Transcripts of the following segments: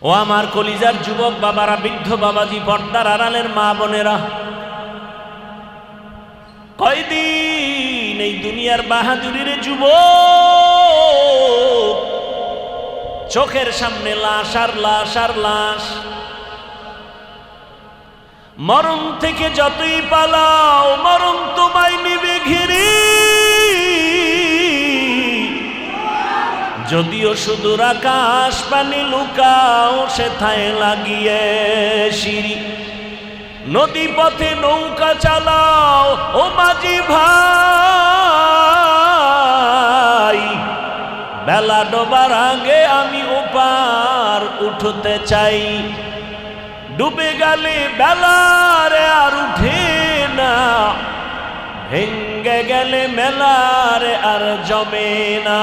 ও আমার কলিজার যুবক বাবারা, বৃদ্ধ বাবাজি, পর্দার আড়ালের মা বোনেরা, কয়দিন এই দুনিয়ার বাহাদুরির যুবক, চোখের সামনে লাশ আর লাশ আর লাশ। মরণ থেকে যতই পালাও, মরণ তোমায় নিবে ঘিরে। যদিও সুদূর আকাশ পানি লুকাও, সেথায় লাগিয়ে সিঁড়ি। নদী পথে নৌকা চালাও ও মাঝি ভাই, বেলা ডোবার আগে আমি ওপার উঠতে চাই। ডুবে গেলে বেলারে আর উঠে না, ভেঙ্গে গেলে মেলারে আর জমে না।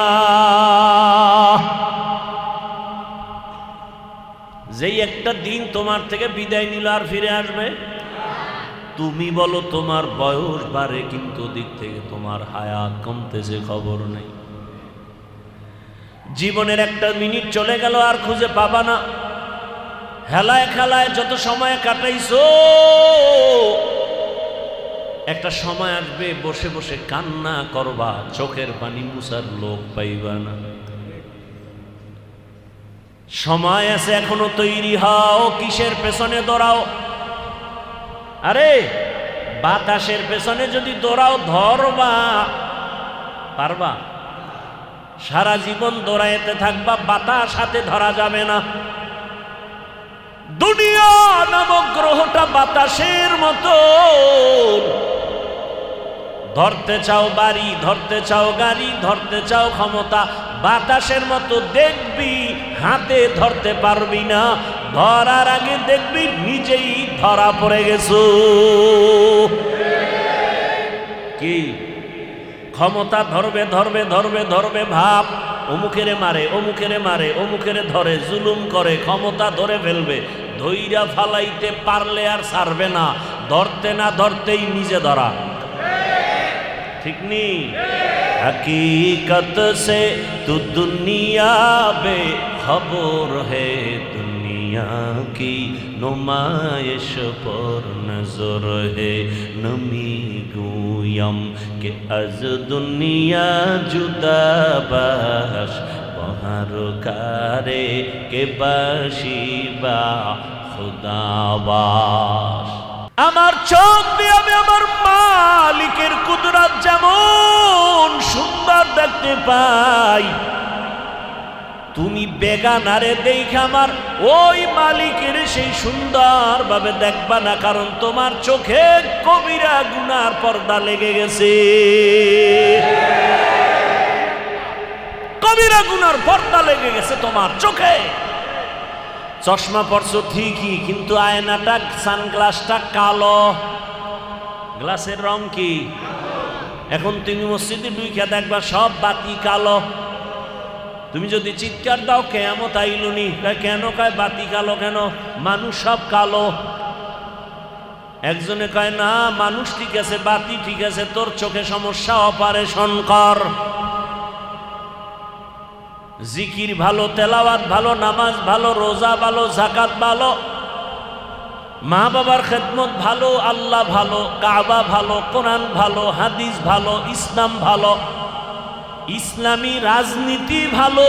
যেই একটা দিন তোমার থেকে বিদায় নিল আর ফিরে আসবে? তুমি বলো তোমার বয়স বাড়ে, কিন্তু দিক থেকে তোমার হায়াত কমতেছে খবর নেই। জীবনের একটা মিনিট চলে গেল আর খুঁজে পাবা না। হেলায় খেলায় যত সময় কাটাইছো, একটা সময় আসবে বসে বসে কান্না করবা, চোখের পানি মুছার লোক পাইবা না। সময় আছে এখনো, তৈরি হও। কিসের পেছনে দৌড়াও? আরে বাতাসের পেছনে যদি দৌড়াও, ধরবা পারবা? সারা জীবন দৌড়াইতে থাকবা, বাতাস হাতে ধরা যাবে না। দুনিয়া নামক গ্রহটা বাতাসের মতো। ধরতে চাও বাড়ি, ধরতে চাও গাড়ি, ধরতে চাও ক্ষমতা, বাতাসের মতো দেখবি, হাতে ধরতে পারবি না। ধরার আগে দেখবি নিজেই ধরা পড়ে গেছো। কি ক্ষমতা ধরবে ধরবে ধরবে ধরবে ভাব, অমুকেরে মারে অমুকেরে মারে অমুকেরে ধরে, জুলুম করে, ক্ষমতা ধরে ফেলবে। ধইরা ফালাইতে পারলে আর ছাড়বে না, ধরতে না ধরতেই নিজে ধরা। ঠিক নি? हकीकत से तू दुनिया बेखबर है, दुनिया की नुमाइश पर नजर है। नमी गुयम के अज दुनिया जुदा बाश, बहर कारे के बाशिबा खुदाबाश। আমার চোখ দিয়ে আমি আমার মালিকের কুদরত যেমন সুন্দর দেখতে পাই, তুমি বেগানারে দেখে আমার ওই মালিকের সেই সুন্দর ভাবে দেখবা না, কারণ তোমার চোখে কবিরা গুনার পর্দা লেগে গেছে। কবিরা গুনার পর্দা লেগে গেছে তোমার চোখে। চশমা পরছো ঠিকই, কিন্তু আয়নাটা, সানগ্লাসটা কালো। গ্লাসের রং কি? এখন তুমি মসজিদে ঢুইকা দেখবা সব বাতি কালো। তুমি যদি চিৎকার দাও কিয়ামত আইলুনি, কেন? কয় বাতি কালো কেন? মানুষ সব কালো। একজনে কয় না, মানুষ ঠিক আছে, বাতি ঠিক আছে, তোর চোখে সমস্যা, অপারেশন কর। জিকির ভালো, তেলাওয়াত ভালো, নামাজ ভালো, রোজা ভালো, যাকাত ভালো, মা বাবার খেদমত ভালো, আল্লাহ ভালো, কাবা ভালো, কোরআন ভালো, হাদিস ভালো, ইসলাম ভালো, ইসলামী রাজনীতি ভালো।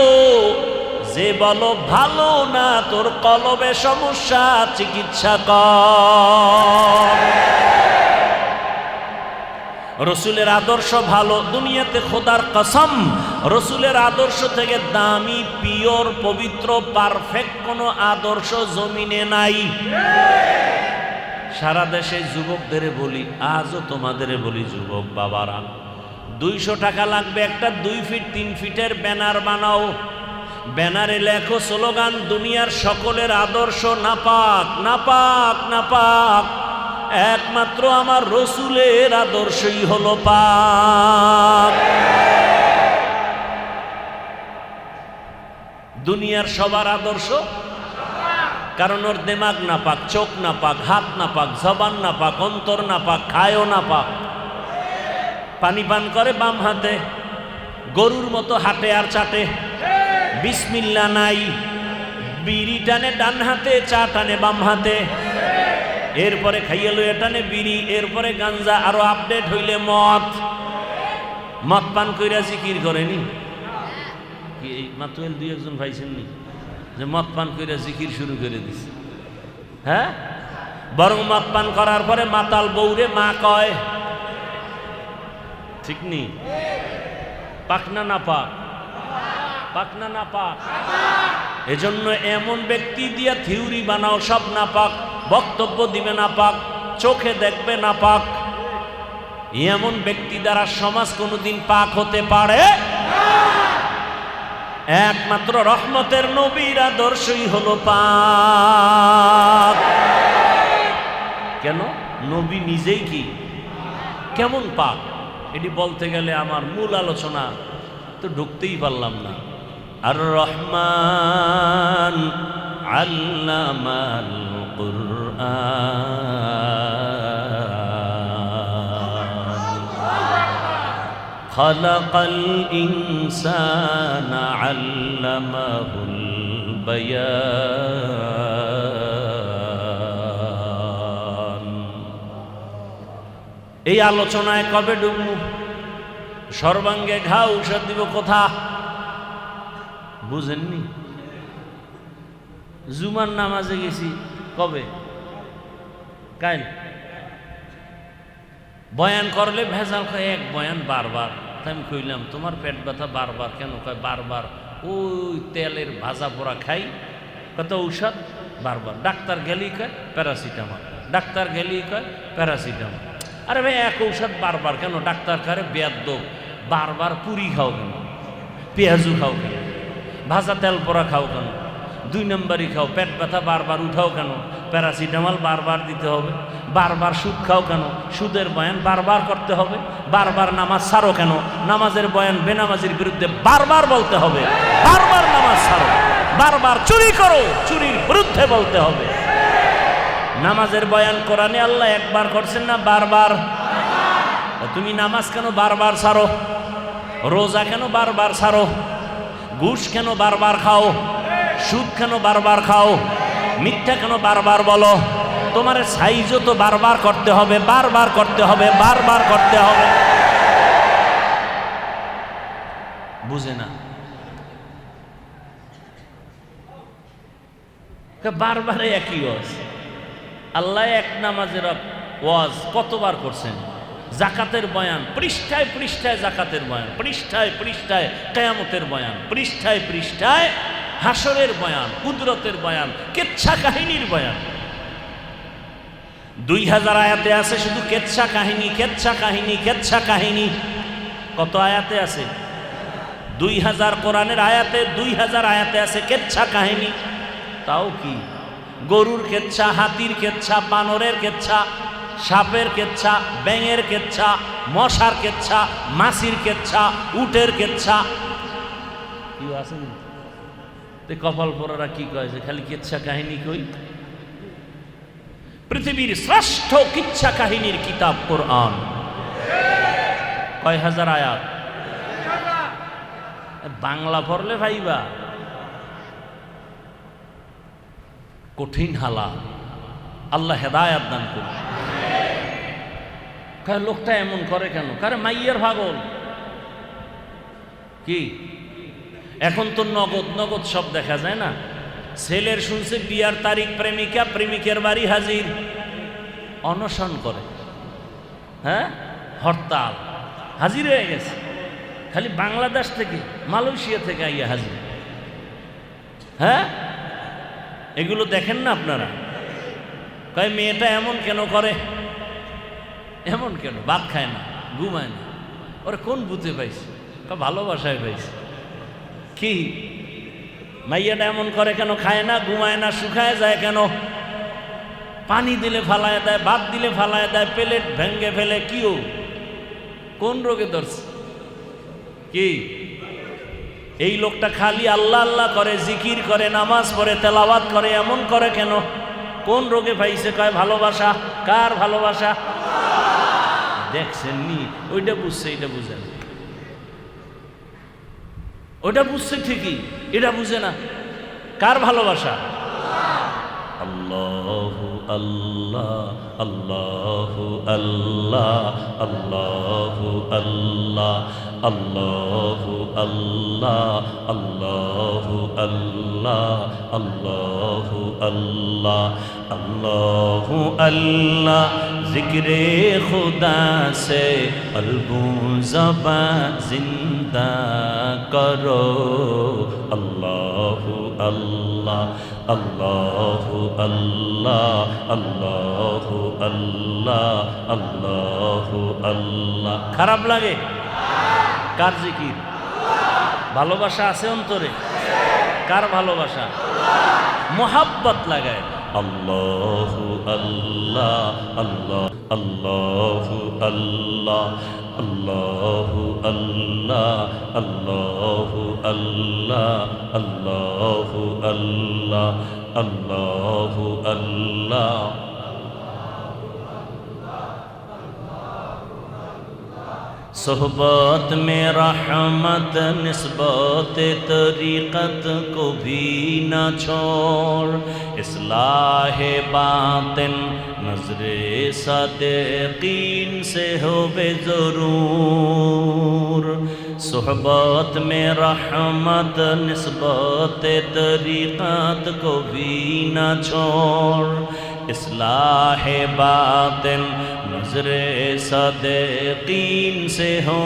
যে বলো ভালো না, তোর কলবে সমস্যা, চিকিৎসা কর। রসুলের আদর্শ ভালো, দুনিয়াতে খোদার কসম রসুলের আদর্শ থেকে দামি, পিওর, পবিত্র, পারফেক্ট কোনো আদর্শ জমিনে নাই। সারা দেশে যুবকদের বলি, আজও তোমাদের বলি, যুবক বাবারা, 200 টাকা লাগবে, একটা 2 ফিট 3 ফিটের ব্যানার বানাও। ব্যানারে লেখো স্লোগান, দুনিয়ার সকলের আদর্শ নাপাক নাপাক নাপাক, একমাত্র আমার রসুলের আদর্শই হলো পাক। দুনিয়ার সবার আদর্শ, কারণ ওর দিমাগ না পাক, চোখ না পাক, হাত না পাক, জবান না পাক, অন্তর না পাক, খায়ও না পাক। পানি পান করে বাম হাতে, গরুর মতো হাঁটে আর চাটে, বিসমিল্লাহ নাই, বিড়ি টানে ডান হাতে, চা টানে বাম হাতে, এরপরে খাইয়া লইয়া টানে বিড়ি, এরপরে গাঞ্জা, আরো আপডেট হইলে মদ। মদ পান কইরা জিকির করেনি কি? এই মাতুয়েল দুই একজন পাইছেননি যে মদ পান কইরা জিকির শুরু করে দিছে? হ্যাঁ, বরং মদ পান করার পরে মাতাল বউরে মা কয়। ঠিক নি? পাকনা না পাক? পাকনা না পাক? এজন্য এমন ব্যক্তি দিয়া থিওরি বানাও সব না পাক, বক্তব্য দিবে না পাক, চোখে দেখবে না পাক। এমন ব্যক্তি দ্বারা সমাজ কোনোদিন পাক হতে পারে? একমাত্র রহমতের নবীর আদর্শই হলো পাক। কেন? নবী নিজেই কি কেমন পাক, এটি বলতে গেলে আমার মূল আলোচনা তো ঢুকতেই পারলাম না। আর রহমান আল্লামাল কুরআন খালাকাল ইনসানা আল্লামাহুল বায়ান। এই আলোচনায় কবে ঢুকবো? সর্বাঙ্গে ঘা ঔষধ দিব কোথা? বুঝেননি? জুমার নামাজে গেছি কবে? কাল। বয়ান করলে ভেজাল খায়, এক বয়ান বারবার। তাই আমি কইলাম তোমার পেট ব্যথা বারবার কেন? কয় বারবার ওই তেলের ভাজা পোড়া খাই, কত ঔষধ বারবার। ডাক্তার গেলেই কয় প্যারাসিটামল, ডাক্তার গেলেই কয় প্যারাসিটামল। আরে ভাই এক ঔষধ বারবার কেন? ডাক্তার কারে বেয়াদ্দ, বারবার পুরি খাও কেন? পেঁয়াজু খাও কেন? ভাজা তেল পোড়া খাও কেন? 2 নম্বরই খাও। পেট ব্যথা বারবার উঠাও কেন? প্যারাসিটামল বারবার দিতে হবে। বারবার সুদ খাও কেন? সুদের বয়ান বারবার করতে হবে। বারবার নামাজ ছাড়ো কেন? নামাজের বয়ান বেনামাজির বিরুদ্ধে বারবার বলতে হবে। বারবার নামাজ ছাড়ো। বারবার চুরি করো, চুরির বিরুদ্ধে বলতে হবে। নামাজের বয়ান কোরআনে আল্লাহ একবার করছেন না বারবার? তুমি নামাজ কেন বারবার ছাড়ো? রোজা কেন বারবার ছাড়ো? ঘুষ কেন বারবার খাও? সুদ কেন বারবার খাও? মিথ্যা কেন বারবার বলো? তোমার সাইজও তো বারবার করতে হবে, বারবার করতে হবে, বারবার করতে হবে। বুঝে না? বারবারে একই ওয়াজ। আল্লাহ এক নামাজের ওয়াজ কতবার করছেন? জাকাতের বয়ান পৃষ্ঠায় পৃষ্ঠায়, জাকাতের বয়ান পৃষ্ঠায় পৃষ্ঠায়, কিয়ামতের বয়ান পৃষ্ঠায় পৃষ্ঠায়, হাসরের বয়ান, কুদরতের বয়ান, কেচ্ছা কাহিনীর বয়ান। 2000 আয়াতে আছে শুধু কেচ্ছা কাহিনী, কেচ্ছা কাহিনী, কেচ্ছা কাহিনী। কত আয়াতে আছে? 2000 কোরআনের আয়াতে, 2000 আয়াতে আছে কেচ্ছা কাহিনী। তাও কি গরুর কেচ্ছা, হাতির কেচ্ছা, বানরের কেচ্ছা, সাপের কেচ্ছা, ব্যাঙের কেচ্ছা, মশার কেচ্ছা, মাছির কেচ্ছা, উটের কেচ্ছা। কি আছে? কপাল পরারা কি কয় যে খালি কিচ্ছা কাহিনী কই? পৃথিবীর শ্রেষ্ঠ কিচ্ছা কাহিনীর কিতাব কোরআন। কয় হাজার আয়াত? বাংলা পড়লে ভাইবা কঠিন হালা। আল্লাহ হেদায়াত দান করুন। কয় লোকটা এমন করে কেন? কারে মাইয়ের পাগল কি? এখন তো নগদ নগদ সব দেখা যায় না। ছেলের শুনছে বিয়ার তারিখ, প্রেমিকা প্রেমিকের বাড়ি হাজির, অনশন করে, হ্যাঁ হরতাল, হাজির হয়ে গেছে। খালি বাংলাদেশ থেকে, মালয়েশিয়া থেকে আইয়া হাজির। হ্যাঁ, এগুলো দেখেন না আপনারা? কয় মেয়েটা এমন কেন করে? এমন কেন? ভাত খায় না, ঘুমায় না। ওরে কোন ভূতে পাইছে? ভালোবাসায় পাইছে। কি মাইয়াটা এমন করে কেন? খায় না, ঘুমায় না, শুকায় যায় কেন? পানি দিলে ফালায় দেয়, ভাত দিলে ফালায় দেয়, প্লেট ভেঙ্গে ফেলে। কিও কোন রোগে ধরছে? কি এই লোকটা খালি আল্লাহ আল্লাহ করে, জিকির করে, নামাজ পড়ে, তেলাওয়াত করে, এমন করে কেন? কোন রোগে পাইছে? কয় ভালোবাসা। কার ভালোবাসা? দেখছেন নি? ওইটা বুঝছে, এটা বুঝেন। ওটা বুঝছে ঠিকই, এটা বুঝে না। কার ভালোবাসা? আল্লাহু আল্লাহ আল্লাহু আল্লাহ আল্লাহু আল্লাহ আল্লাহু আল্লাহ আল্লাহু আল্লাহ আল্লাহু আল্লাহ আল্লাহু আল্লাহ জিক্রে খুদা সে কলবু জবান জিন্দা করো আল্লাহু আল্লাহ আল্লাহু আল্লাহ আল্লাহু আল্লাহ আল্লাহু আল্লাহ। খারাপ লাগে? কার জিকির? ভালোবাসা আছে অন্তরে? কার ভালোবাসা? মোহাব্বত লাগায় আল্লাহু আল্লাহ আল্লাহ আল্লাহু আল্লাহ আল্লাহু আল্লাহ আল্লাহু আল্লাহ আল্লাহু আল্লাহ আল্লাহু আল্লাহ। सोहबत में रहमत निस्बत तरीक़त को भी न छोड़ इस्लाह बातिन नज़रे सादिक़ीन से हो ज़रूर। सोहबत में रहमत निस्बत तरीक़त को भी न छोड़ इस्लाह बातिन नज़रे सादिक़ीन से हो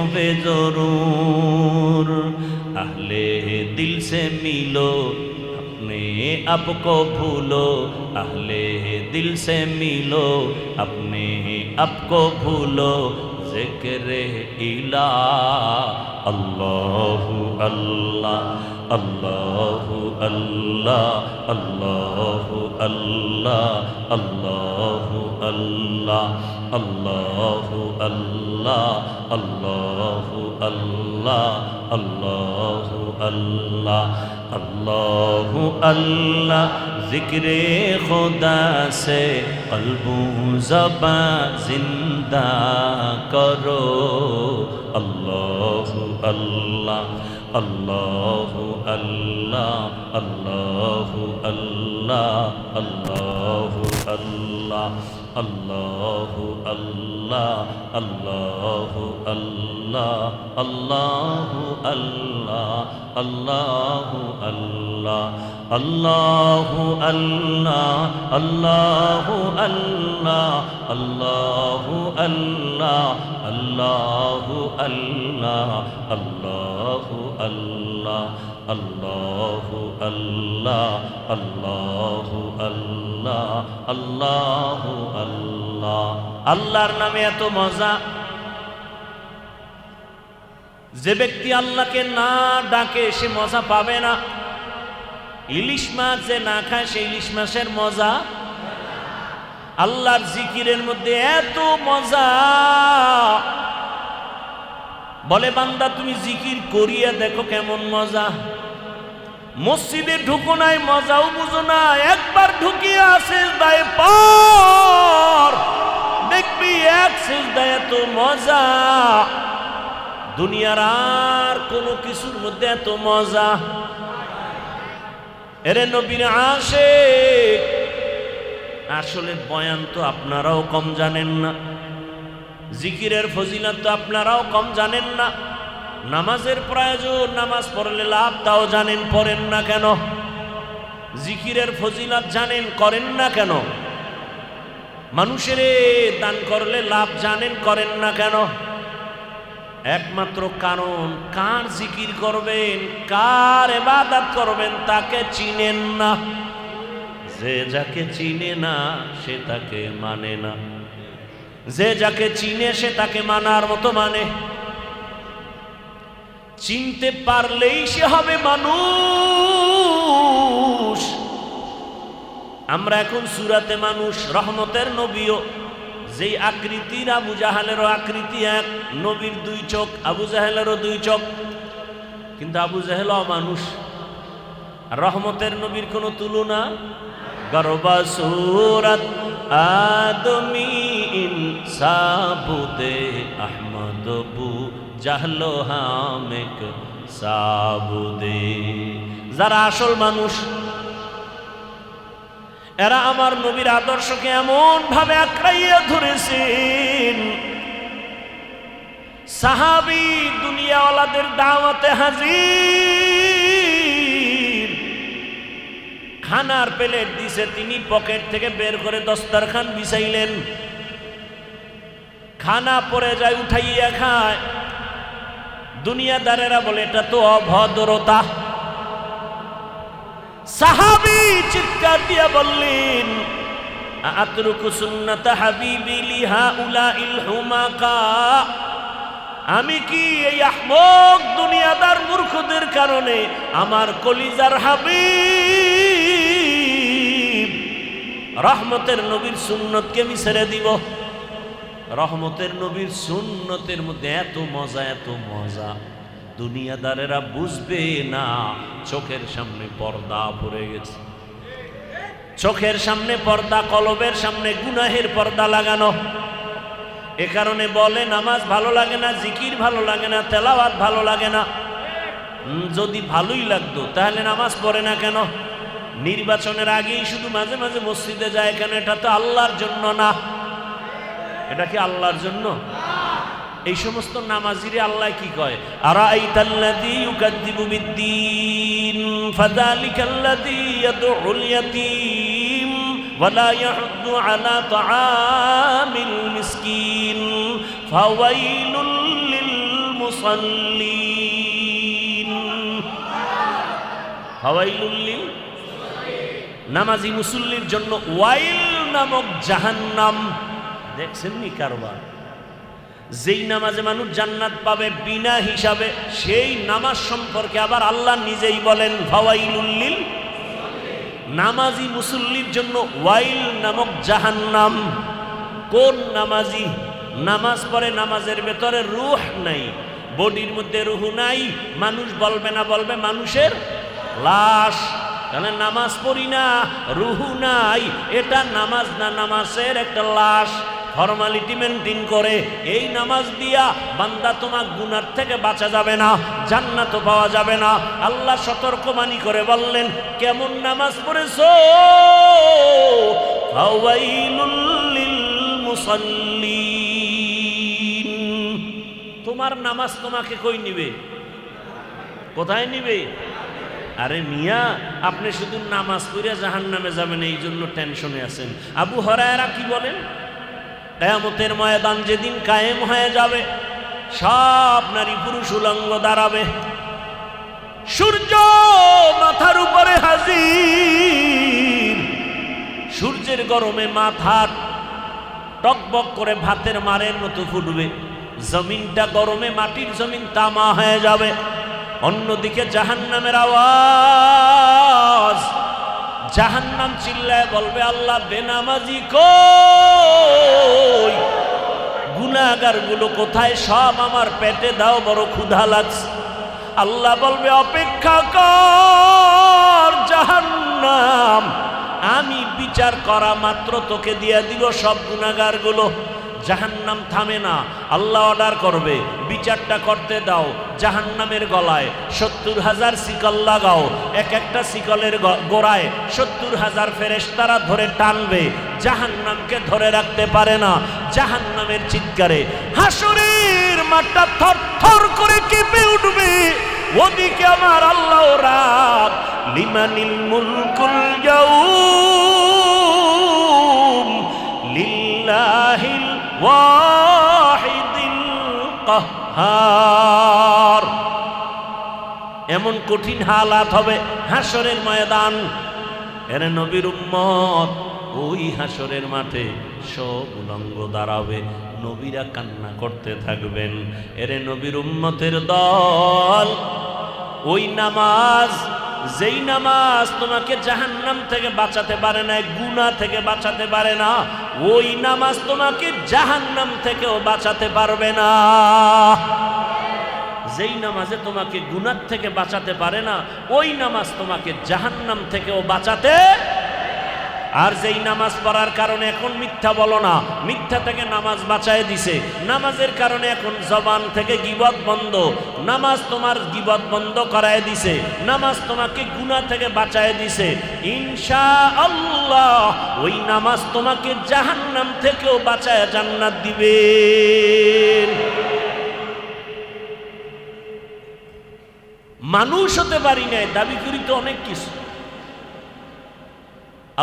ज़रूर। अहले दिल से मिलो अपने आप को भूलो अहले दिल से मिलो अपने आप को भूलो ज़िक्र इलाह अल्लाहु अल्लाह अल्लाहु अल्लाह अल्लाहु अल्लाह अल्लाहु अल्लाह अल्लाहु अल्लाह अल्लाहु अल्लाह अल्लाहु अल्लाह अल्लाहु अल्लाह ज़िक्रे खुदा से क़ल्बु ज़बान जिंदा करो अल्लाहु अल्लाह अल्लाहु अल्लाह अल्लाहु अल्लाह अल्लाहु अल्लाह अल्लाहु अल्लाह अल्लाहु अल्लाह अल्लाहु अल्लाह अल्लाहु अल्लाह अल्लाहु अल्लाह अल्लाहु अल्लाह अल्लाहु अल्लाह अल्लाहु अल्लाह अल्लाहु अल्लाह अल्लाहु अल्लाह अल्लाहु अल्लाह अल्लाहु अल्लाह। আল্লাহর নামে এত মজা, যে ব্যক্তি আল্লাহকে না ডাকে সে মজা পাবে না। ইলিশ মাছ যে না খায় সে ইলিশ মাছের মজা। আল্লাহর জিকিরের মধ্যে এত মজা, বলে বান্দা তুমি জিকির করিয়া দেখো কেমন মজা। মসজিদে ঢুকো নাই মজাও বুঝো না, একবার ঢুকিয়া সিজদায় পড় দেখবি এক সিজদায় এত মজা। দুনিয়ার আর কোনো কিছুর মধ্যে এত মজা। এরে নবীর আশিক, আসলে বয়ান তো আপনারাও কম জানেন না, জিকিরের ফজিলত তো আপনারাও কম জানেন না, নামাজের প্রয়োজন, নামাজ পড়লে লাভ তাও জানেন, পড়েন না কেন? জিকিরের ফজিলত জানেন, করেন না কেন? মানুষের দান করলে লাভ জানেন, করেন না কেন? একমাত্র কারণ কার জিকির করবেন, কার ইবাদত করবেন তাকে চিনেন না। যে যাকে চিনে না সে তাকে মানে না, যে যাকে চিনে সে তাকে মানার মতো মানে। চিনতে পারলেই সে হবে মানুষ। আমরা এখন সূরাতে মানুষ, রহমতের নবীও যেই আকৃতির, আবু জাহেলেরও আকৃতি এক, নবীর দুই চোখ, আবু জাহেলেরও দুই চোখ, কিন্তু আবু জাহেলও মানুষ। আর রহমতের নবীর কোনো তুলনা? গরবা সুরত আদমি ইনসাবুদে আহমদ বু জাহলো হামেক সাবুদে। যারা আসল মানুষ এরা আমার নবীর আদর্শকে এমন ভাবে আঁকড়াইয়া ধরেছেন, সাহাবী দুনিয়াওয়ালাদের দাওয়াতে হাজির, খানার প্লেট দিছে, তিনি পকেট থেকে বের করে দস্তরখান বিছাইলেন, খানা পড়ে যায়, উঠাইয়া খায়। দুনিয়াদারেরা বলে এটা তো অভদ্রতা। সাহাবী চিৎকার দিয়া বললেন, আতরুকু সুন্নাতা হাবিবি লিহাউলাইল হুমাকা, আমি কি এই আহমক দুনিয়াদার মূর্খদের কারণে আমার কলিজার হাবিব রহমতের নবীর সুন্নতকে আমি ছেড়ে দিব? রহমতের নবীর সুন্নতের মধ্যে এত মজা, এত মজা, দুনিয়াদারেরা বুঝবে না। চোখের সামনে পর্দা পড়ে গেছে, চোখের সামনে পর্দা, কলবের সামনে গুনাহের পর্দা লাগানো। এ কারণে বলে নামাজ ভালো লাগে না, জিকির ভালো লাগে না, তেলাওয়াত ভালো লাগে না। যদি ভালোই লাগতো তাহলে নামাজ পড়ে না কেন? নির্বাচনের আগেই শুধু মাঝে মাঝে মসজিদে যায় কেন? এটা তো আল্লাহর জন্য না। এটা কি আল্লাহর জন্য? এই সমস্ত নামাজিরে আল্লাহ কি কয়? আরাআইতাল্লাযী ইউকাযযিবু বিদ্দীন ফাযালিকাল্লাযী ইয়াদউল ইয়াতীম ওয়া লা ইয়াহুদ্দু আলা তাআমিল মিসকিন ফাওয়াইলুল লিল মুসাল্লিন। ফাওয়াইলুল লিল নামাজি মুসল্লির জন্য ওয়াইল নামক জাহান্নাম। দেখছেন নি কারবার? যেই নামাজে মানুষ জান্নাত পাবে বিনা হিসাবে, সেই নামাজ সম্পর্কে আবার আল্লাহ নিজেই বলেন ফাওয়াইলুল লিল, নামাজি মুসল্লির জন্য ওয়াইল নামক জাহান্নাম। কোন নামাজি নামাজ পড়ে, নামাজের ভেতরে রূহ নাই, বডির মধ্যে রূহ নাই, মানুষ বলবে না, বলবে মানুষের লাশ। তাহলে নামাজ পড়ি না, রূহ নাই, এটা নামাজ না, নামাজের একটা লাশ। ফরমালিটি মেনটেন করে এই নামাজ দিয়া বান্দা তোমার গুনার থেকে বাঁচা যাবে না, জান্নাতও পাওয়া যাবে না। আল্লাহ সতর্কবাণী করে বললেন, কেমন নামাজ পড়েছো? ফাওয়াইলুল লিল মুসাল্লিন। তোমার নামাজ তোমাকে কই নিবে? কোথায় নিবে? আরে মিয়া, আপনি শুধু নামাজ পড়ে জাহান্নামে যাবেন এই জন্য টেনশনে আছেন। আবু হুরায়রা কি বলেন? কিয়ামতের ময়দান যেদিন কায়েম হয়ে যাবে, সব নারী পুরুষ উলঙ্গ দাঁড়াবে, সূর্য মাথার উপরে হাজির, সূর্যের গরমে মাথা টকবক করে ভাতের মারের মতো ফুটবে, জমিনটা গরমে মাটির জমিন তামা হয়ে যাবে। অন্যদিকে জাহান্নামের আওয়াজ, জাহান্নাম চিল্লায় বলবে, আল্লাহ বেনামাজি কই, গুনাহগার গুলো কোথায়? সব আমার পেটে দাও, বড় ক্ষুধা লাগছে। আল্লাহ বলবে, অপেক্ষা কর জাহান্নাম, আমি বিচার করা মাত্র তোকে দিয়ে দিব সব গুনাহগার গুলো। জাহান্নাম থামে না, আল্লাহ অর্ডার করবে, বিচারটা করতে দাও। জাহান্নামের গলায় ৭০,০০০ শিকল লাগাও, এক একটা শিকলের গোড়ায় ৭০,০০০ ফেরেশতারা ধরে টানবে, জাহান্নামকে ধরে রাখতে পারে না। জাহান্নামের চিৎকারে হাসরের মাঠটা থরথর করে কেঁপে উঠবে। ওদিকে আমার আল্লাহ রাগ, লিমানিল মুলকুল ইয়াউম লিল্লাহিল ওয়াহিদিল কাহ্হার। এমন কঠিন হালাত হবে হাসরের ময়দান। এর নবীর উম্মত ওই হাসরের মাঠে সব উলঙ্গ দাঁড়াবে, নবীরা কান্না করতে থাকবেন। এর নবীর উম্মতের দল, ওই নামাজ, যেই নামাজ তোমাকে জাহান্নাম থেকে বাঁচাতে পারে না, গুনাহ থেকে বাঁচাতে পারে না, ওই নামাজ তোমাকে জাহান্নাম থেকেও বাঁচাতে পারবে না। যেই নামাজে তোমাকে গুনাহ থেকে বাঁচাতে পারে না, ওই নামাজ তোমাকে জাহান্নাম থেকেও বাঁচাতে আর যেই নামাজ পড়ার কারণে এখন মিথ্যা বলো না, মিথ্যা থেকে নামাজ বাঁচায় দিছে। নামাজের কারণে এখন জবান থেকে গীবত বন্ধ, নামাজ তোমার গীবত বন্ধ করায় দিছে, নামাজ তোমাকে গুনাহ থেকে বাঁচায় দিছে। ইনশাআল্লাহ ওই নামাজ তোমাকে জাহান্নাম থেকেও বাঁচায় জান্নাত দিবে। মানুষ হতে পারি নাই, দাবি করি তো অনেক কিছু।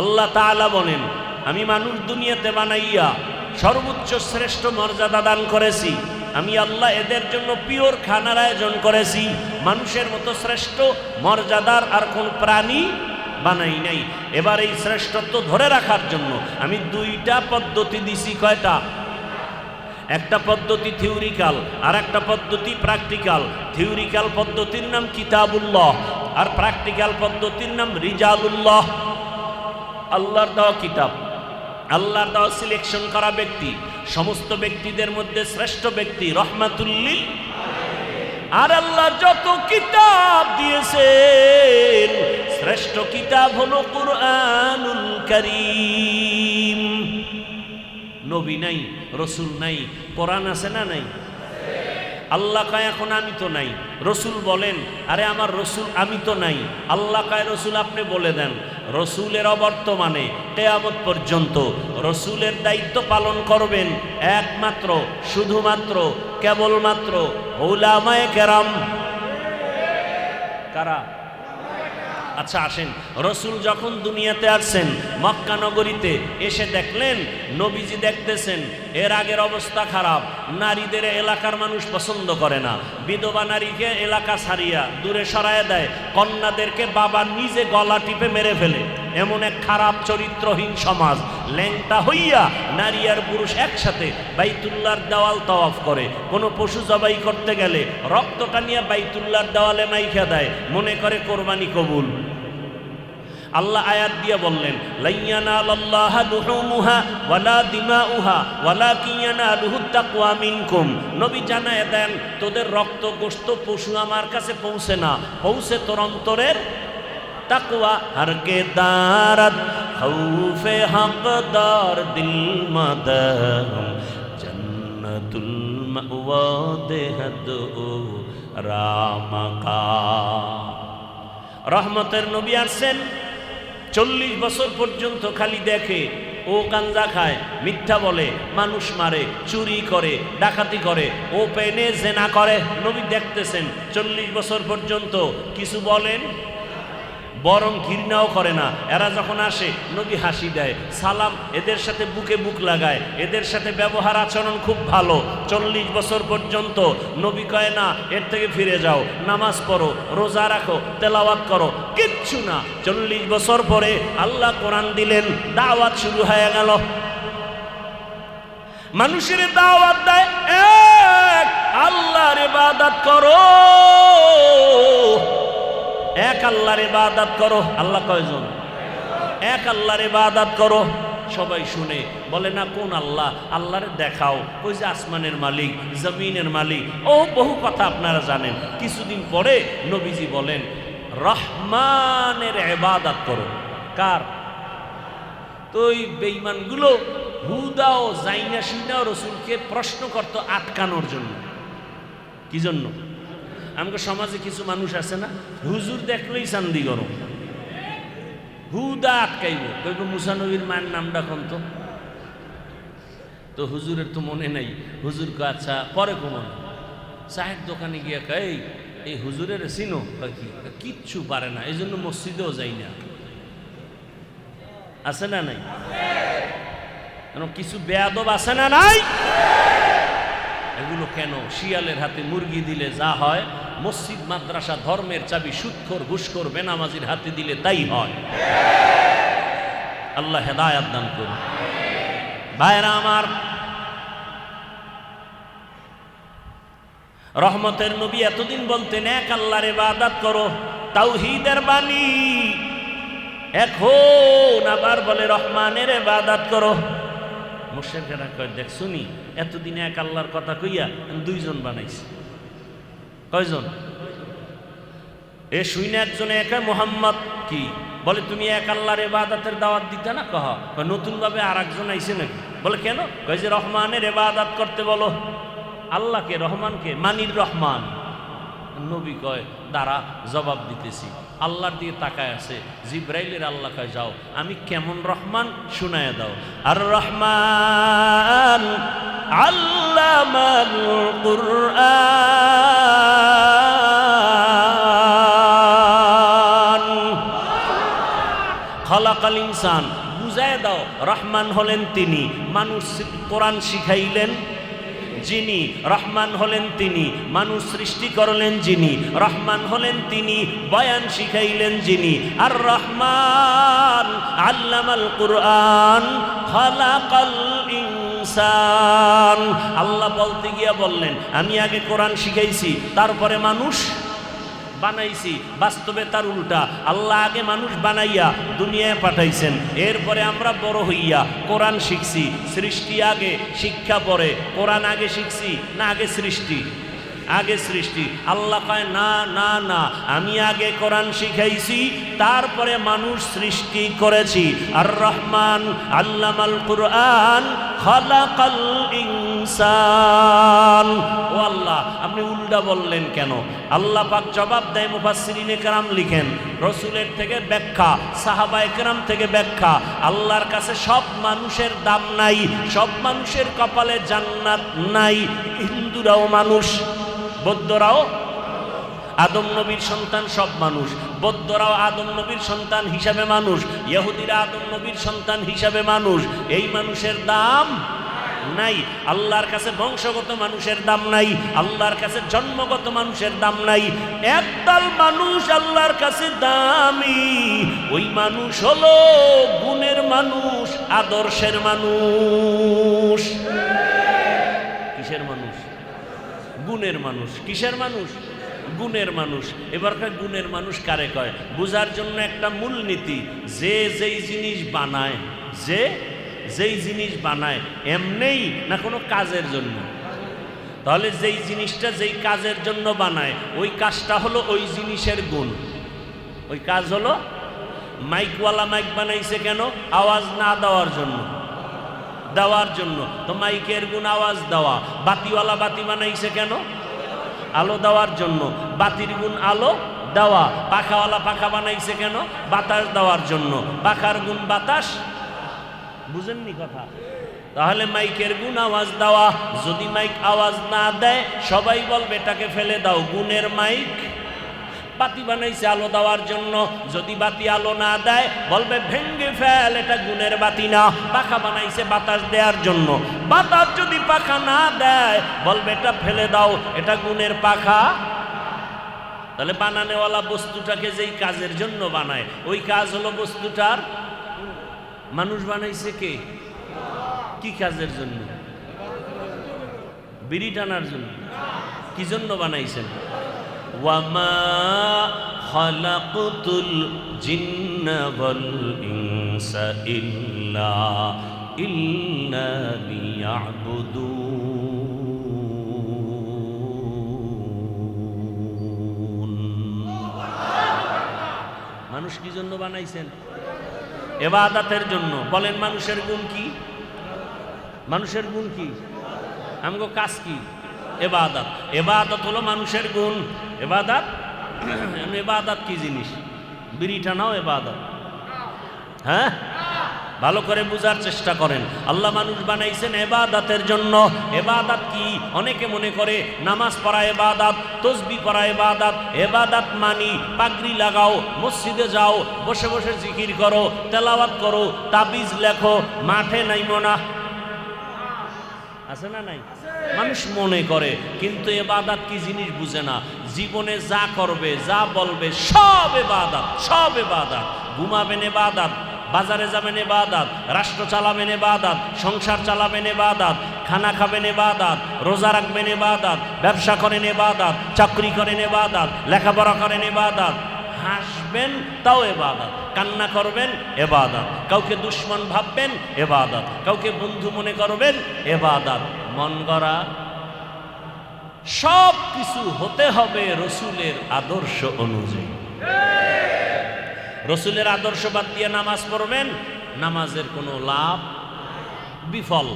আল্লাহ তাআলা বলেন, আমি মানুষ দুনিয়াতে বানাইয়া সর্বোচ্চ শ্রেষ্ঠ মর্যাদা দান করেছি। আমি আল্লাহ এদের জন্য পিওর খানার আয়োজন করেছি। মানুষের মতো শ্রেষ্ঠ মর্যাদার আর কোন প্রাণী বানাই নাই। এবার এই শ্রেষ্ঠত্ব ধরে রাখার জন্য আমি দুইটা পদ্ধতি দিছি। কয়টা? একটা পদ্ধতি থিওরিক্যাল আর একটা পদ্ধতি প্র্যাকটিক্যাল। থিওরিক্যাল পদ্ধতির নাম কিতাবুল্লাহ আর প্র্যাকটিক্যাল পদ্ধতির নাম রিজালুল্লাহ। আল্লাহর দেওয়া কিতাব, আল্লাহর দেওয়া সিলেকশন করা ব্যক্তি, সমস্ত ব্যক্তিদের মধ্যে শ্রেষ্ঠ ব্যক্তি রহমাতুল লিল। আর আল্লাহ যত কিতাব দিয়েছেন শ্রেষ্ঠ কিতাব হলো কুরআনুল কারীম। নবী নাই, রসুল নাই, কোরআন আছে না নাই? আল্লাহ কয় এখন আমি তো নাই। রসুল বলেন, আরে আমার রসুল আমি তো নাই। আল্লাহ কয় রসুল আপনি বলে দেন। রসুলের অবর্তমানে কিয়ামত পর্যন্ত রসুলের দায়িত্ব পালন করবেন একমাত্র, শুধুমাত্র, কেবলমাত্র উলামায়ে কেরাম। কারা? আচ্ছা আসেন, রসুল যখন দুনিয়াতে আসছেন মক্কা নগরীতে এসে দেখলেন নবীজি দেখতেছেন এর আগের অবস্থা খারাপ। নারীদের এলাকার মানুষ পছন্দ করে না, বিধবা নারীকে এলাকা ছাড়িয়া দূরে সরায় দেয়, কন্যাদেরকে বাবা নিজে গলা টিপে মেরে ফেলে। এমন এক খারাপ চরিত্রহীন সমাজ। ল্যাংটা হইয়া নারী আর পুরুষ একসাথে বাইতুল্লাহর দেওয়াল তাওয়াফ করে। কোনো পশু জবাই করতে গেলে রক্তটা নিয়ে বাইতুল্লাহর দেওয়ালে মাইখা দেয়, মনে করে কোরবানি কবুল। আল্লাহ আয়াত দিয়ে বললেন, লাইয়ানালাল্লাহা লুহুমুহা ওয়ালা দিমাউহা ওয়ালাকিন ইয়ানালুহুত তাকওয়া মিনকুম। নবী জানায় দেন তোদের রক্ত গোশত পশু আমার কাছে পৌঁছে না, পৌঁছে তোর অন্তরের তাকওয়া। হরকে দারত খৌফে হকদার দিল মাদাম জান্নাতুল মাওয়া দেহদ রামাকা। রহমতের নবী আসছেন, 40 বছর পর্যন্ত খালি দেখে ও গাঞ্জা খায়, মিথ্যা বলে, মানুষ মারে, চুরি করে, ডাকাতি করে, ও পেনে জেনা করে। নবী দেখতেছেন 40 বছর পর্যন্ত কিছু বলেন, বরং ঘৃণাও করে না। এরা যখন আসে নবী হাসি দেয়, সালাম, এদের সাথে বুকে বুক লাগায়, এদের সাথে ব্যবহার আচরণ খুব ভালো। 40 বছর পর্যন্ত নবী কয় না এর থেকে ফিরে যাও, নামাজ পড়ো, রোজা রাখো, তেলাওয়াত করো, কিচ্ছু না। 40 বছর পরে আল্লাহ কোরআন দিলেন, দাওয়াত শুরু হয়ে গেল। মানুষের দাওয়াত দেয় এক আল্লাহর ইবাদত করো, এক আল্লাহর ইবাদত করো। আল্লাহ কয়জন? এক আল্লাহর ইবাদত করো। সবাই শুনে বলে না কোন আল্লাহ? আল্লাহরে দেখাও, ওই যে আসমানের মালিক, জমিনের মালিক, ও বহু কথা আপনারা জানেন। কিছুদিন পরে নবীজি বলেন রহমানের ইবাদত করো। কার? তো ওই বেঈমানগুলো হুদাও জাইনা শুনা রসুলকে প্রশ্ন করত আটকানোর জন্য। কি জন্য? আমাকে সমাজে কিছু মানুষ আছে না, হুজুর দেখলেই চান্দি গরম, হুদা আটকাইব, কইব মুসা নবীর মায়ের নামটা কোন তো হুজুরের তো মনে নাই। হুজুর কে আচ্ছা পরে কমন চায়ের দোকানে গিয়ে কই এই হুজুরের চিনো? কি কিচ্ছু পারে না, এই জন্য মসজিদেও যাই না। আছে না নাই? কিছু বেয়াদব আছে না নাই? এগুলো কেন? শিয়ালের হাতে মুরগি দিলে যা হয়, মসজিদ মাদ্রাসা ধর্মের চাবি সুদখোর ঘুষখোর বেনামাজির হাতে দিলে তাই হয়। আল্লাহ হেদায়াত দান করুন। ভাইরা আমার, রহমতের নবী এতদিন বলতেন এক আল্লাহর ইবাদত করো, তাওহীদের বাণী। এখন আবার বলে রহমানের ইবাদত করো। মুশরিকরা কয় দেখ শুনি, এতদিনে এক আল্লাহর কথা কইয়া দুইজন বানাইছে। কয়জন? এ শুইনা একজনে একা মোহাম্মদ কি বলে তুমি এক আল্লাহর ইবাদতের দাওয়াত দিতে না? কহ নতুনভাবে আর একজন আইছে নাকি? বলে কেন? কয় যে রহমানের ইবাদত করতে বলো। আল্লাহকে, রহমানকে? মানির রহমান। নবী কয় দাঁড়া, জবাব দিতেছি। আল্লাহর দিকে তাকায় আছে। জিব্রাইলের আল্লাহ কয় যাও, আমি কেমন রহমান শুনায়া দাও। আর রহমান আল্লামাল কুরআন খালাকাল ইনসান, বুঝায় দাও রহমান হলেন তিনি, মানুষ কোরআন শিখাইলেন যিনি, রহমান হলেন তিনি, মানুষ সৃষ্টি করলেন যিনি, রহমান হলেন তিনি, বয়ান শিখাইলেন যিনি। আর রহমান আল্লামাল কুরআন খালাকাল ইনসান। আল্লাহ বলতে গিয়া বললেন আমি আগে কোরআন শিখাইছি, তারপরে মানুষ বানাইছি। বাস্তবে তার উল্টা, আল্লাহ আগে মানুষ বানাইয়া দুনিয়ায় পাঠাইছেন, এরপরে আমরা বড় হইয়া কোরআন শিখছি। সৃষ্টি আগে, শিক্ষা পরে। কোরআন আগে শিখছি না আগে সৃষ্টি? আগে সৃষ্টি। আল্লাহ কয় না না না, আমি আগে কোরআন শিখাইছি, তারপরে মানুষ সৃষ্টি করেছি। আর রহমান আল্লামাল কুরআন খালাকাল ইনসান। ও আল্লাহ, আপনি উল্টা বললেন কেন? আল্লাহ পাক জবাব দেয়, মুফাসসিরিনে কেরাম লিখেন, রসুলের থেকে ব্যাখ্যা, সাহাবায়ে কেরাম থেকে ব্যাখ্যা। আল্লাহর কাছে সব মানুষের দাম নাই, সব মানুষের কপালে জান্নাত নাই। হিন্দুরাও মানুষ, বৌদ্ধরাও আদম নবীর সন্তান, সব মানুষ। বৌদ্ধরাও আদম নবীর সন্তান হিসাবে মানুষ, ইহুদিরা আদম নবীর সন্তান হিসাবে মানুষ। এই মানুষের দাম নাই। আল্লাহর কাছে বংশগত মানুষের দাম নাই, আল্লাহর কাছে জন্মগত মানুষের দাম নাই। একদল মানুষ আল্লাহর কাছে দামি, ওই মানুষ হলো গুণের মানুষ, আদর্শের মানুষ। কিসের মানুষ? গুণের মানুষ। কিসের মানুষ? গুণের মানুষ। এবারকার গুণের মানুষ কারে কয়? বুঝার জন্য একটা মূলনীতি, যে যেই জিনিস বানায়, যে যেই জিনিস বানায় এমনেই না কোনো কাজের জন্য? তাহলে যেই জিনিসটা যেই কাজের জন্য বানায়, ওই কাজটা হলো ওই জিনিসের গুণ। ওই কাজ হলো, মাইকওয়ালা মাইক বানাইছে কেন? আওয়াজ না দেওয়ার জন্য, দেওয়ার জন্য। তো মাইকের গুণ আওয়াজ দেওয়া। বাতিওয়ালা বাতি বানাইছে কেন? আলো দেওয়ার জন্য। বাতির গুণ আলো দেওয়া। পাখাওয়ালা পাখা বানাইছে কেন? বাতাস দেওয়ার জন্য। পাখার গুণ বাতাস। বুঝেননি কথা? তাহলে মাইকের গুণ আওয়াজ দেওয়া। যদি মাইক আওয়াজ না দেয়, সবাই বলবে এটাকে ফেলে দাও, গুণের মাইক। বাতি বানাইছে আলো দেওয়ার জন্য, যদি বাতি আলো না দেয় বলবে ভেঙ্গে ফেল, এটা গুণের বাতি না। পাখা বানাইছে বাতাস দেওয়ার জন্য, বাতাস যদি পাখা না দেয় বলবে এটা ফেলে দাও, এটা গুণের পাখা। তাহলে বানানেওয়ালা বস্তুটাকে যেই কাজের জন্য বানায়, ওই কাজ হলো বস্তুটার। মানুষ বানাইছে কে? কি কাজের জন্য? বিড়ি টানার জন্য? কি জন্য বানাইছেন? ওয়ামা খালাকতুল জিন্না ওয়াল ইনসা ইল্লা লিয়াবুদুন। মানুষ কি জন্য বানাইছেন? ইবাদতের জন্য। বলেন মানুষের গুণ কি? মানুষের গুণ কি? আমগো কাজ কি? ইবাদত। ইবাদত হলো মানুষের গুণ। ইবাদত, ইবাদত কি জিনিস? বিড়ি টানাও ইবাদত। হ্যাঁ, ভালো করে বুঝার চেষ্টা করেন। আল্লাহ মানুষ বানাইছেন ইবাদতের জন্য। ইবাদত কি? অনেকে মনে করে নামাজ পড়া ইবাদত, তাসবিহ পড়া ইবাদত। ইবাদত মানি পাগড়ি লাগাও, মসজিদে যাও, বসে বসে জিকির করো, তেলাওয়াত করো, তাবিজ লেখো, মাঠে নাইমো না। আছে না নাই? মানুষ মনে করে, কিন্তু ইবাদত কি জিনিস বুঝে না। জীবনে যা করবে, যা বলবে, সব ইবাদত, সব ইবাদত। ঘুমাবেন ইবাদত, বাজারে যাবেন ইবাদত, রাষ্ট্র চালাবেন ইবাদত, সংসার চালাবেন ইবাদত, খানা খাবেন ইবাদত, রোজা রাখবেন ইবাদত, ব্যবসা করেন ইবাদত, চাকরি করেন ইবাদত, লেখাপড়া করেন ইবাদত, হাসবেন তাও ইবাদত, কান্না করবেন ইবাদত, কাউকে দুশ্মন ভাববেন ইবাদত, কাউকে বন্ধু মনে করবেন ইবাদত। মন গড়া সব কিছু হতে হবে রসুলের আদর্শ অনুযায়ী। রসুলের আদর্শ বাদ দিয়ে নামাজ পড়বেন, নামাজের কোনো লাভ, বিফল।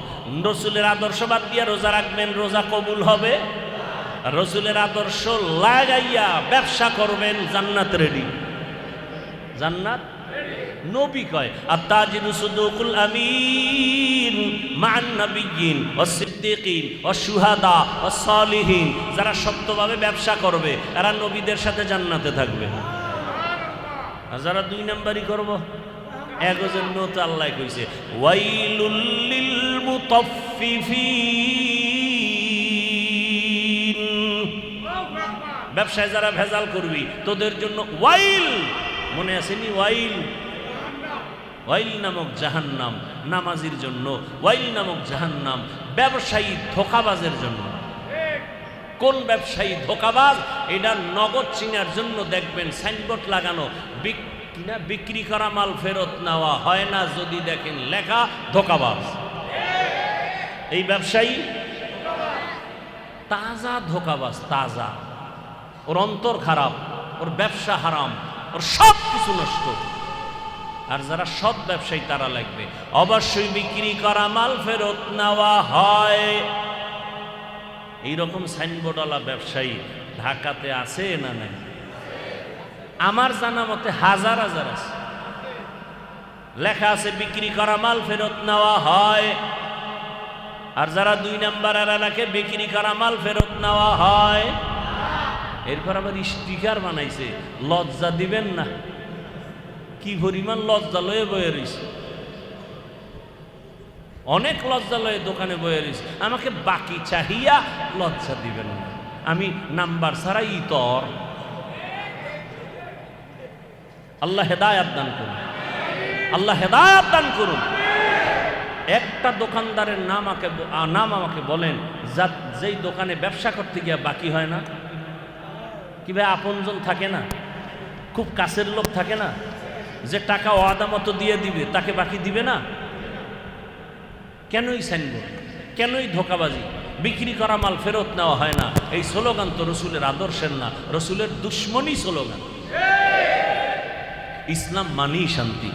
রসুলের আদর্শ বাদ দিয়ে রোজা রাখবেন, রোজা কবুল হবে। রসুলের আদর্শ লাগাইয়া ব্যবসা করবেন, জান্নাত রেডি, জান্নাত নবী কয় আত্তাজিরু সুদুকুল আমিন মান নবিয়্যিন ওয়াস সিদ্দিকিন ওয়াস শুহাদা ওয়াস সালিহিন। যারা সত্যভাবে ব্যবসা করবে এরা নবীদের সাথে জান্নাতে থাকবে। আর যারা দুই নাম্বারই করব, একজন তো আল্লাহ কইছে ওয়াইলুল লিল মুতাফফিফিন। ব্যবসায় যারা ভেজাল করবি তোদের জন্য ওয়াইল, মনে আসেনি ওয়াইল? ওয়াইল নামক জাহান্নাম নামাজির জন্য, ওয়াইল নামক জাহান্নাম ব্যবসায়ী ধোঁকাবাজের জন্য। কোন ব্যবসায়ী ধোঁকাবাজ? এটা নগদ চিনার জন্য দেখবেন সাইনবোর্ড লাগানো, বিক্রি করা মাল ফেরত নেওয়া হয় না, যদি দেখেন লেখা ধোঁকাবাজ। এই ব্যবসায়ী তাজা ধোঁকাবাজ, তাজা। ওর অন্তর খারাপ, ওর ব্যবসা হারাম, ওর সব কিছু নষ্ট। আর যারা সৎ ব্যবসায়ী তারা লাগবে অবশ্যই বিক্রি করা মাল ফেরত নেওয়া হয়। এইরকম সাইনবোর্ডওয়ালা ব্যবসায়ী ঢাকাতে আছে না নাই? আমার জানা মতে হাজার হাজার আছে। লেখা আছে বিক্রি করা মাল ফেরত নেওয়া হয়। আর যারা দুই নাম্বার এলাকে বিক্রি করা মাল ফেরত নেওয়া হয়। এরপর আবার স্টিকার বানাইছে, লজ্জা দিবেন না। কি পরিমাণ লজ্জা লয়ে বয়ে রয়েছে, অনেক লজ্জা লয়ে দোকানে বয়ে রয়েছে। আমাকে বাকি চাহিয়া লজ্জা দিবেন না, আমি নাম্বার ছাড়া ইতর। আল্লাহ হেদায়াত দান করুন, আল্লাহ হেদায়াত দান করুন। একটা দোকানদারের নাম আমাকে বলেন যেই দোকানে ব্যবসা করতে গিয়া বাকি হয় না। কি ভাই, আপনজন থাকে না, খুব কাছের লোক থাকে না, যে টাকা ওয়াদা মতো দিয়ে দিবে তাকে বাকি দিবে না? কেনই সাইনবোর্ড, কেনই ধোঁকাবাজি? বিক্রি করা মাল ফেরত নেওয়া হয় না, এই স্লোগান তো রসুলের আদর্শের না, রসুলের দুশ্মনী স্লোগান। ইসলাম মানেই শান্তি,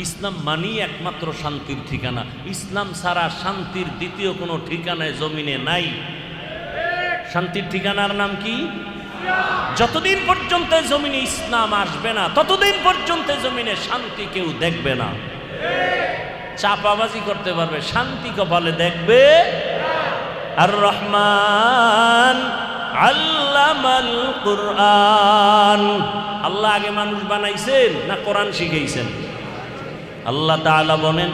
ইসলাম মানেই একমাত্র শান্তির ঠিকানা। ইসলাম ছাড়া শান্তির দ্বিতীয় কোনো ঠিকানায় জমিনে নাই। শান্তির ঠিকানার নাম কি? যতদিন পর্যন্ত জমিনে ইসলাম আসবে না ততদিন পর্যন্ত জমিনে শান্তি কেউ দেখবে না। চাপাবাজি করতে পারবে, শান্তি কপালে দেখবে। আর রহমান আল্লামাল কুরআন। আল্লাহ আগে মানুষ বানাইছেন না কোরআন শিখাইছেন? আল্লাহ তাআলা বলেন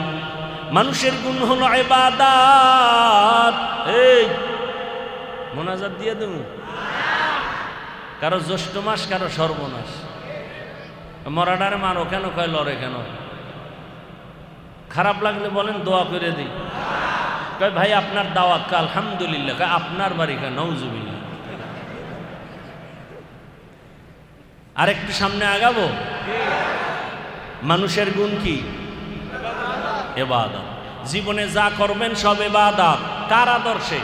মানুষের গুণ হলো ইবাদত। এই মোনাজাত দিয়ে দেব, কারো জ্যৈষ্ঠ মাস, কারো সর্বনাশ। মরাডারে মারো কেন, কয় লড়ে কেন? খারাপ লাগলে বলেন দোয়া করে দিই। কয় ভাই আপনার দাওয়াত, আলহামদুলিল্লাহ। কয় আপনার বাড়ি, কয় নাউজুবিল্লাহ। আরেকটু সামনে আগাবো। মানুষের গুণ কি? ইবাদত। জীবনে যা করবেন সব ইবাদত। কার আদর্শে?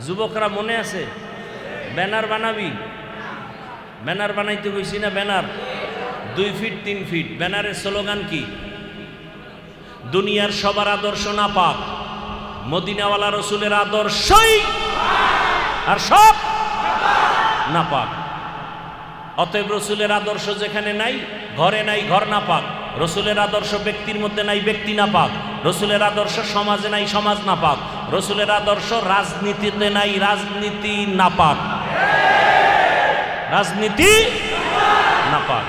যুবকরা মনে আছে? ব্যানার বানাবি, ব্যানার বানাইতে কইছি না? Banner 2 feet 3 feet. ব্যানারের স্লোগান কি? দুনিয়ার সবার আদর্শ না পাক, মদিনাওয়ালা রসুলের আদর্শই, আর সব না পাক। অতএব রসুলের আদর্শ যেখানে নাই, ঘরে নাই, ঘর না পাক। রসুলের আদর্শ ব্যক্তির মধ্যে নাই, ব্যক্তি না পাক। রসুলের আদর্শ সমাজে নাই, সমাজ না পাক। রসুলের আদর্শ রাজনীতিতে নাই, রাজনীতি না পাক, রাজনীতি না পাক।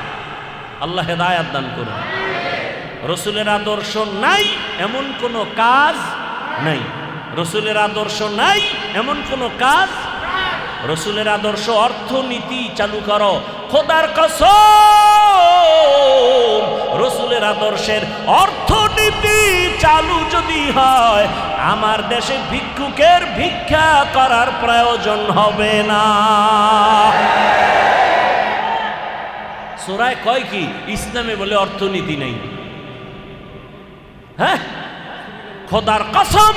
আল্লাহ হেদায়াত দান করুন। রসুলের আদর্শ নাই এমন কোনো কাজ নাই, রসুলের আদর্শ নাই এমন কোনো কাজ। রসুলের আদর্শ অর্থনীতি চালু করো, খোদার কসম রসুলের আদর্শের অর্থনীতি চালু যদি হয় আমার দেশে ভিক্ষুকের ভিক্ষা করার প্রয়োজন হবে না। সূরায় কয় কি? ইসলামে বলে অর্থনীতি নেই। হ্যাঁ, খোদার কসম,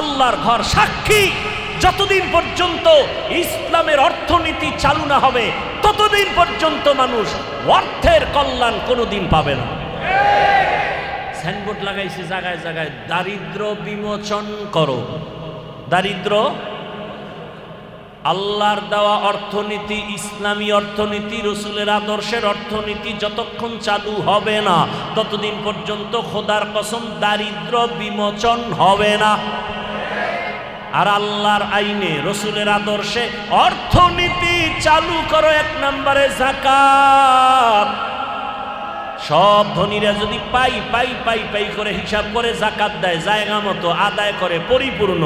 আল্লাহর ঘর সাক্ষী, যতদিন পর্যন্ত ইসলামের অর্থনীতি চালু না হবে ততদিন পর্যন্ত মানুষ অর্থের কল্যাণ কোনোদিন পাবে না। সাইনবোর্ড লাগাইছে জায়গায় জায়গায়, দারিদ্র বিমোচন করো। দারিদ্র, আল্লাহর দেওয়া অর্থনীতি, ইসলামী অর্থনীতি, রসুলের আদর্শের অর্থনীতি যতক্ষণ চালু হবে না ততদিন পর্যন্ত খোদার কসম দারিদ্র বিমোচন হবে না। আর আল্লাহর আইনে, রসুলের আদর্শে অর্থনীতি চালু করো। 1 নম্বরে যাকাত। সব ধনীরা যদি পাই পাই পাই পাই করে হিসাব করে যাকাত দেয়, জায়গা মতো আদায় করে পরিপূর্ণ,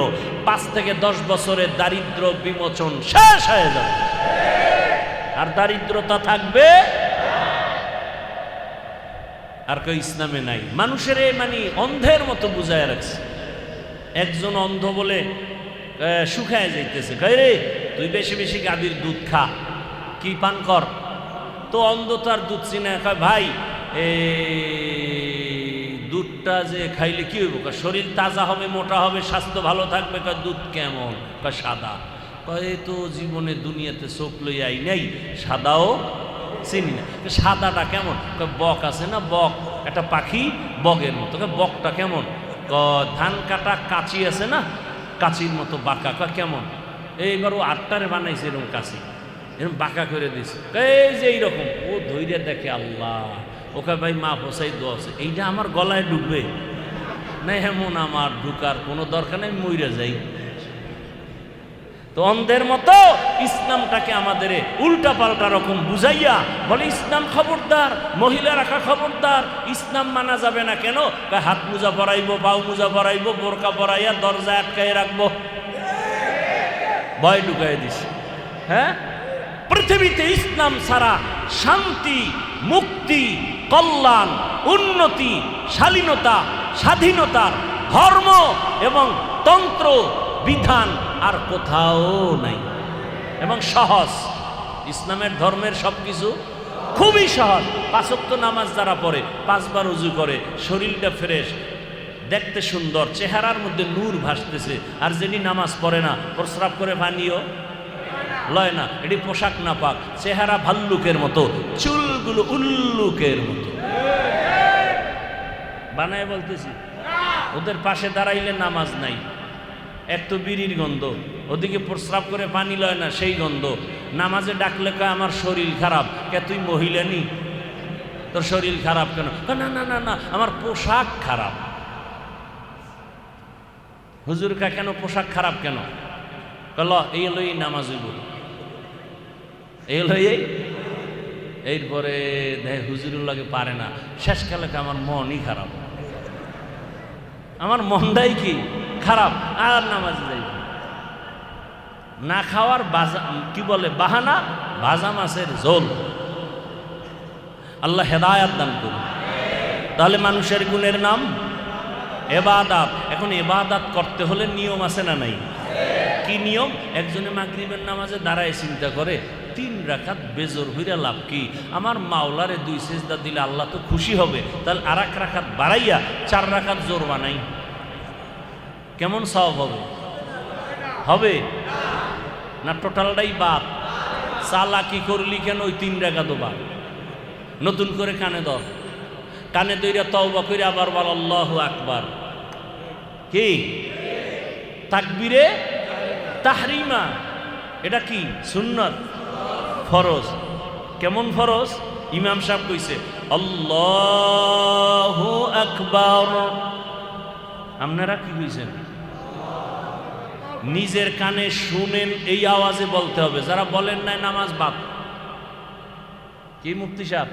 5 থেকে 10 বছরে দারিদ্র বিমোচন শেষ হয়ে যাবে। আর দারিদ্রতা থাকবে আর কেউ ইসলামে নাই। মানুষের মানে অন্ধের মতো বুঝায় রাখছে। একজন অন্ধ বলে শুকায় যাইতেছে, কয় রে তুই বেশি বেশি গাভীর দুধ খা, কি পান কর। তো অন্ধ তার দুধ চিনে, কয় ভাই দুধটা যে খাইলে কি হইব, শরীর তাজা হবে, মোটা হবে, স্বাস্থ্য ভালো থাকবে। কয় দুধ কেমন? কয় সাদা। কয় তো জীবনে দুনিয়াতে চোখ লই আই নাই, সাদাও চিনি না। সাদাটা কেমন? কয় বক আছে না, বক একটা পাখি, বগের মতো। কয় বকটা কেমন? ধান কাটা কাঁচি আছে না, কাঁচির মতো বাঁকা। কয় কেমন? এইবার ও 8টারে বানাইছে এরকম কাঁচি, এরকম বাঁকা করে দিছে। এই যে এইরকম ও ধৈর্য দেখে আল্লাহ। ওকে ভাই মা পোসাই দোয়া আছে, এইটা আমার গলায় ঢুকবে না, এমন আমার ঢুকার কোনো দরকার নেই, মইরা যাই। তো অন্ধের মতো ইসলামটাকে আমাদের উল্টা পাল্টা রকম বুঝাইয়া বলে ইসলাম খবরদার, মহিলা রাখা খবরদার, ইসলাম মানা যাবে না। কেন? হাত মোজা পরাইবো, বাউ মোজা পরাইবো, বোরকা পরাইয়া দরজা আটকাই রাখবো, ভয় ঢুকাই দিছে। হ্যাঁ, পৃথিবীতে ইসলাম ছাড়া শান্তি, মুক্তি, কল্যাণ, উন্নতি, শালীনতা, স্বাধীনতার ধর্ম এবং তন্ত্র বিধান আর কোথাও নাই। এবং সহজ, ইসলামের ধর্মের সবকিছু খুবই সহজ। 5 ওয়াক্ত নামাজ যারা পড়ে, 5 বার উজু করে, শরীরটা ফ্রেশ, দেখতে সুন্দর, চেহারার মধ্যে নূর ভাসতেছে। আর যিনি নামাজ পড়ে না, প্রস্রাব করে পানিও লয় না, এটি পোশাক না পাক, চেহারা ভাল্লুকের মতো, চুলগুলো উল্লুকের মতো। বানায় বলতেছি, ওদের পাশে দাঁড়াইলে নামাজ নাই। এক তো বিড়ির গন্ধ, ওদিকে প্রস্রাব করে পানি লয় না, সেই গন্ধ। নামাজে ডাকলে কয় আমার শরীর খারাপ। কে তুই মহিলা নি, তোর শরীর খারাপ কেন? না না না না, আমার পোশাক খারাপ। হুজুর কা কেন পোশাক খারাপ কেন? কল এই হলো এই নামাজ হইব, এই হলো এরপরে দেখ হুজুরের লাগে পারে না। শেষকালে আমার মনই খারাপ, আমার মনটাই কি খারাপ, আর নামাজে যাইব না। খাওয়ার কি বলে বাহানা, ভাজা মাছের ঝোল। আল্লাহ হেদায়াত দান করুন। তাহলে মানুষের গুণের নাম এবাদাত। এখন এবাদাত করতে হলে নিয়ম আছে না নাই? কি নিয়ম? একজনে মাগরিবের নামাজে দাঁড়ায় চিন্তা করে 3 রাকাত বেজোর হইরা লাভ কি? আমার মাওলারে 2 সিজদা দিলে আল্লাহ তো খুশি হবে, তাহলে আর 1 রাকাত বাড়াইয়া 4 রাকাত জোর বানাই, কেমন সওয়াব হবে? হবে না? টোটালটাই বাদ। চালাকি করলি কেন? ওই 3 রাকাতও বাদ। নতুন করে কানে ধর, কানে দইরা তওবা করে আবার বল আল্লাহু আকবার। কি তাকবীরে তাহরিমা, এটা কি সুন্নাত? ফরজ। কেমন ফরজ? ইমাম সাহেব কইছে আল্লাহু আকবার, আপনারা কি কইছেন? নিজের কানে শুনেন, এই আওয়াজে বলতে হবে। যারা বলেন নাই নামাজ বাদ। কি মুফতি সাহেব?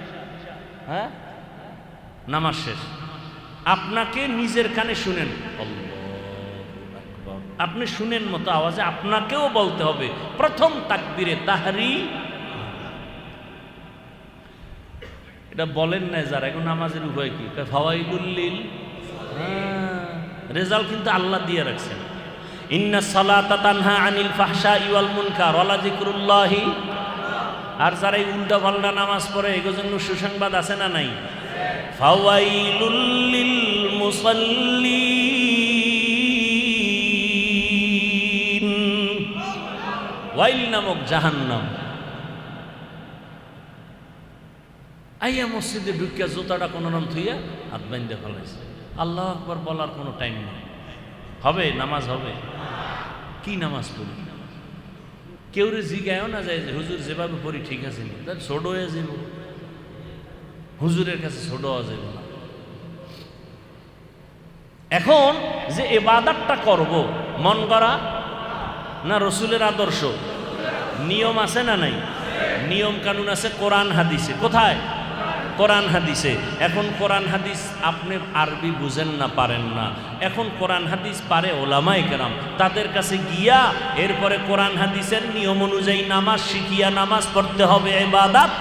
হ্যাঁ, নামাজ শেষ। আপনাকে নিজের কানে শুনেন আপনি শুনেন মতো আওয়াজে আপনাকেও বলতে হবে। প্রথম তাকবীরে তাহরিম, এটা বলেন না যারা, এখন নামাজের উপায় কি? ফাওয়াইলুল লিল, রেজাল্ট কিন্তু আল্লাহ দিয়ে রাখছেন। ইন্না সালাতা তানহা আনিল ফাহশাই ওয়াল মুনকার ওয়া যিকরুল্লাহি। আর যারা এই উল্টা পাল্টা নামাজ পড়ে, এগুলোর জন্য সুসংবাদ আছে না নাই? ফাওয়াইলুল লিল মুসাল্লিন, ওয়াইল নামক জাহান্নাম। আইয়া মসজিদে ঢুকিয়া জুতাটা কোনো নাম থুইয়া হাত বাইন্দে ফেলাইছে। আল্লাহ আকবার বলার কোনো টাইম নেই। হবে নামাজ হবে? কি নামাজ পড়ি? কেউ রে জিগায়ও না যায় যে হুজুর যেভাবে পড়ি ঠিক আছে নি, তার ছোট হয়ে যাব, হুজুরের কাছে ছোট হওয়া যাবে না। এখন যে ইবাদতটা করব, মন করা না রসুলের আদর্শ? নিয়ম আছে না নাই? নিয়ম কানুন আছে কোরআন হাদিসে। কোথায়? কোরআন হাদিসে। এখন কোরআন হাদিস আপনি আরবি বুঝেন না, পারেন না, এখন কোরআন হাদিস পারে ওলামায়ে কেরাম, তাদের কাছে গিয়া এরপরে কোরআন হাদিসের নিয়ম অনুযায়ী নামাজ শিখিয়া নামাজ পড়তে হবে, ইবাদত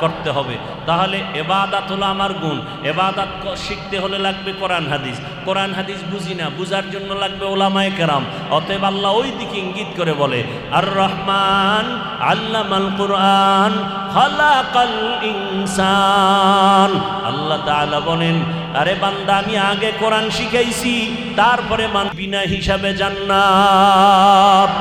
করতে হবে। তাহলে ইবাদত হলো আমার গুণ। ইবাদত শিখতে হলে লাগবে কোরআন হাদিস। কোরআন হাদিস বুঝি না, বুঝার জন্য লাগবে ওলামায়ে কেরাম। অতএব আল্লাহ ওই দিকে ইঙ্গিত করে বলে, আর রহমান আল্লামাল কুরআন খালাকাল ইনসান। আল্লাহ তাআলা বলেন, আরে বান্দা আমি আগে কোরআন শিখাইছি, তারপরে বিনা হিসাবে জান্নাত।